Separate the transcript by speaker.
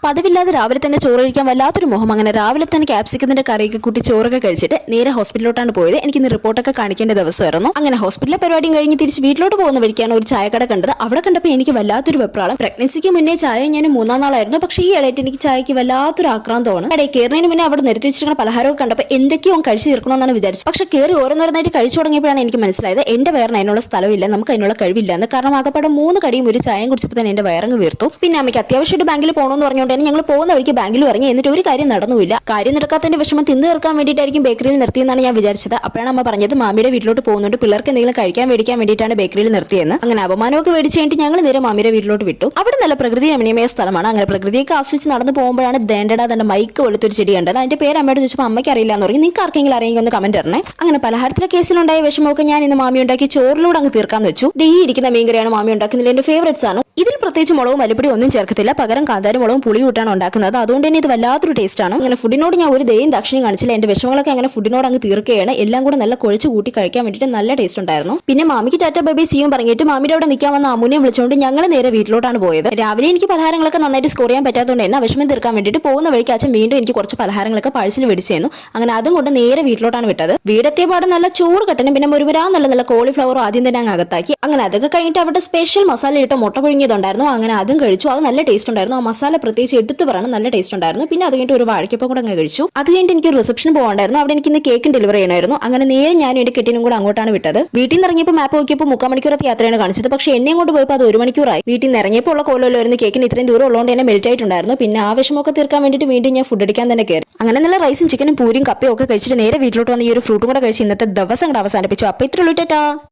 Speaker 1: പതിവില്ലാതെ രാവിലെ തന്നെ ചോറ് കഴിക്കാൻ വല്ലാത്തൊരു മോഹം. അങ്ങനെ രാവിലെ തന്നെ ക്യാപ്സിക്കത്തിന്റെ കറിയൊക്കെ കൂട്ടി ചോറൊക്കെ കഴിച്ചിട്ട് നേരെ ഹോസ്പിറ്റലിലോട്ടാണ് പോയത്. എനിക്ക് ഇന്ന് റിപ്പോർട്ടൊക്കെ കാണിക്കേണ്ട ദിവസമായിരുന്നു. അങ്ങനെ ഹോസ്പിറ്റലിലെ പരിപാടിയും കഴിഞ്ഞ് തിരിച്ച് വീട്ടിലോട്ട് പോകുന്ന വഴിക്കാണ് ഒരു ചായക്കട കണ്ടത്. അവിടെ കണ്ടപ്പോൾ എനിക്ക് വല്ലാത്തൊരു വെപ്രാളം. പ്രഗ്നൻസിക്ക് മുന്നേ ചായ ഞാൻ 3-ാം നാളായിരുന്നു. പക്ഷേ ഈ ഇടയിട്ട് എനിക്ക് ചായക്ക് വല്ലാത്തൊരു ആക്രാന്തമാണ്. കടയിൽ കയറുന്നതിന് മുന്നേ അവിടെ നിർത്തി വെച്ചിരിക്കുന്ന പലഹാരമൊക്കെ കണ്ടപ്പോൾ എന്തൊക്കെയോ കഴിച്ച് തീർക്കണമെന്നാണ് വിചാരിച്ചത്. പക്ഷേ കയറി ഓരോന്നോരോന്നായിട്ട് കഴിച്ചു തുടങ്ങിയപ്പോഴാണ് എനിക്ക് മനസ്സിലായത് എന്റെ വയറിന് അതിനുള്ള സ്ഥലമില്ല, നമുക്ക് അതിനുള്ള കഴിവില്ല എന്ന്. കാരണം ആകപ്പാടെ 3 കടിയും ഒരു ചായയും കുടിച്ചപ്പോൾ തന്നെ എന്റെ വയറങ്ങ് വീർത്തു. പിന്നെ അമ്മയ്ക്ക് അത്യാവശ്യമായിട്ട് ബാങ്കിൽ പോകണമെന്ന് പറഞ്ഞുകൊണ്ട് ഞങ്ങൾ പോകുന്ന വഴിക്ക് ബാങ്കിൽ ഇറങ്ങി. എന്നിട്ട് ഒരു കാര്യം നടന്നുമില്ല. കാര്യം നടക്കാത്തതിന്റെ വിഷമം തിന്നു തീർക്കാൻ വേണ്ടിയിട്ടായിരിക്കും ബേക്കറിയിൽ നിർത്തിയെന്നാണ് ഞാൻ വിചാരിച്ചത്. അപ്പോഴാണ് അമ്മ പറഞ്ഞത് മാമിയുടെ വീട്ടിലോട്ട് പോകുന്നുണ്ട്, പിള്ളേർക്ക് എന്തെങ്കിലും കഴിക്കാൻ മേടിക്കാൻ വേണ്ടിയിട്ടാണ് ബേക്കറിയിൽ നിർത്തിയെന്ന്. അങ്ങനെ അപമാനമൊക്കെ മേടിച്ച് കഴിഞ്ഞിട്ട് ഞങ്ങൾ നേരെ മാമിയുടെ വീട്ടിലോട്ട് വിട്ടു. അവിടെ നല്ല പ്രകൃതി രമണീയമായ സ്ഥലമാണ്. അങ്ങനെ പ്രകൃതിയൊക്കെ ആസ്വദിച്ച് നടന്നു പോകുമ്പോഴാണ് ദേണ്ടടാ തന്റെ മൈക്ക് വെളുത്തൊരു ചെടി കണ്ടത്. അതിന്റെ പേര് അമ്മയോട് ചോദിച്ചപ്പോൾ അമ്മയ്ക്ക് അറിയില്ല എന്ന് പറഞ്ഞു. നിങ്ങൾക്ക് ആർക്കെങ്കിലും അറിയെങ്കിൽ ഒന്ന് കമന്റ് ഇടണേ. അങ്ങനെ പലഹാരത്തിലെ കേസിലുണ്ടായ വിഷമമൊക്കെ ഞാൻ ഇന്ന് മാമി ഉണ്ടാക്കി ചോറിലൂടെ അങ്ങ് തീർക്കാന്ന് വെച്ചു. ഈ ഇരിക്കുന്ന മീൻകറിയാണ് മാമി ഉണ്ടാക്കുന്നതിൽ എന്റെ ഫേവറേറ്റ്സ് ആണ്. ഇതിൽ പ്രത്യേകിച്ച് മുളകും മല്ലിപ്പൊടി ഒന്നും ചേർക്കത്തില്ല, പകരം കാന്താരി മുളകും പുളി കൂട്ടാണ് ഉണ്ടാക്കുന്നത്. അതുകൊണ്ട് തന്നെ ഇത് വല്ലാത്തൊരു ടേസ്റ്റ് ആണ്. അങ്ങനെ ഫുഡിനോട് ഞാൻ ഒരു ദയും ദാക്ഷിണ്യം കാണിച്ചില്ല. എന്റെ വിഷമങ്ങളൊക്കെ അങ്ങനെ ഫുഡിനോട് അങ്ങ് തീർക്കുകയാണ്. എല്ലാം കൂടെ നല്ല കുഴച്ച് കൂട്ടി കഴിക്കാൻ വേണ്ടിയിട്ട് നല്ല ടേസ്റ്റ് ഉണ്ടായിരുന്നു. പിന്നെ മാമിക്ക് ടാറ്റ ബേബി സിയും പറഞ്ഞിട്ട് മാമിയുടെ അവിടെ നിൽക്കാൻ വന്ന അമ്മുനെ വിളിച്ചുകൊണ്ട് ഞങ്ങൾ നേരെ വീട്ടിലോട്ടാണ് പോയത്. രാവിലെ എനിക്ക് പലഹാരങ്ങളൊക്കെ നന്നായിട്ട് സ്കോർ ചെയ്യാൻ പറ്റാത്തതുകൊണ്ട് തന്നെ വിഷമം തീർക്കാൻ വേണ്ടിയിട്ട് പോകുന്ന വഴിക്ക് അച്ഛൻ വീണ്ടും എനിക്ക് കുറച്ച് പലഹാരങ്ങളൊക്കെ പാഴ്സൽ മേടിച്ചിരുന്നു. അങ്ങനെ അതും കൊണ്ട് നേരെ വീട്ടിലോട്ടാണ് വിട്ടത്. വീടെത്തിയ പാടെ നല്ല ചോറ് കട്ടനും പിന്നെ മുരുമുരാ നല്ല കോളിഫ്ലവർ ആദ്യം തന്നെ അങ്ങ് അകത്താക്കി. അങ്ങനെ അതൊക്കെ കഴിഞ്ഞിട്ട് അവിടെ സ്പെഷ്യൽ മസാല ഇട്ട മുട്ട പുഴുങ്ങിയതുണ്ടായിരുന്നു. അങ്ങനെ അതും കഴിച്ചു. അത് നല്ല ടേസ്റ്റ് ഉണ്ടായിരുന്നു. ആ മസാല പ്രത്യേകിച്ച് എടുത്ത് പറയണം, നല്ല ടേസ്റ്റ് ഉണ്ടായിരുന്നു. പിന്നെ അത് കഴിഞ്ഞിട്ട് ഒരു വാഴയ്ക്കപ്പം കൂടെ അങ്ങ് കഴിച്ചു. അത് കഴിഞ്ഞിട്ട് എനിക്ക് റിസപ്ഷൻ പോകണ്ടായിരുന്നു. അവിടെ എനിക്ക് ഇന്ന് കേക്ക് ഡെലിവറി ചെയ്യണമായിരുന്നു. അങ്ങനെ നേരെ ഞാനും എന്റെ കെട്ടിനും കൂടെ അങ്ങോട്ടാണ് വിട്ടത്. വീട്ടിൽ നിന്ന് ഇറങ്ങിയപ്പോൾ മാപ്പ് നോക്കിയപ്പോൾ 3/4 മണിക്കൂറത്തെ യാത്രയാണ് കാണിച്ചത്. പക്ഷേ എന്നെ കൊണ്ട് പോയപ്പോൾ അത് 1 മണിക്കൂറായി. വീട്ടിൽ നിന്ന് ഇറങ്ങിയപ്പോൾ ഉള്ള കോലമായിരുന്നു കേക്കിന് ഇത്രയും ദൂരം ഉള്ളതുകൊണ്ട് തന്നെ മെൽറ്റ് ആയിട്ടുണ്ടായിരുന്നു. പിന്നെ ആവശ്യമൊക്കെ തീർക്കാൻ വേണ്ടിയിട്ട് വീണ്ടും ഞാൻ ഫുഡ് അടിക്കാൻ തന്നെ കയറി. അങ്ങനെ നല്ല റൈസും ചിക്കനും പൂരിയും കപ്പയും ഒക്കെ കഴിച്ചിട്ട് നേരെ വീട്ടിലോട്ട് വന്ന് ഈ ഒരു ഫ്രൂട്ടും കൂടെ കഴിച്ച് ഇന്നത്തെ ദിവസം കൂടെ അവസാനിപ്പിച്ചു. അപ്പോൾ ഇത്രയുള്ളൂ. ടാറ്റാ.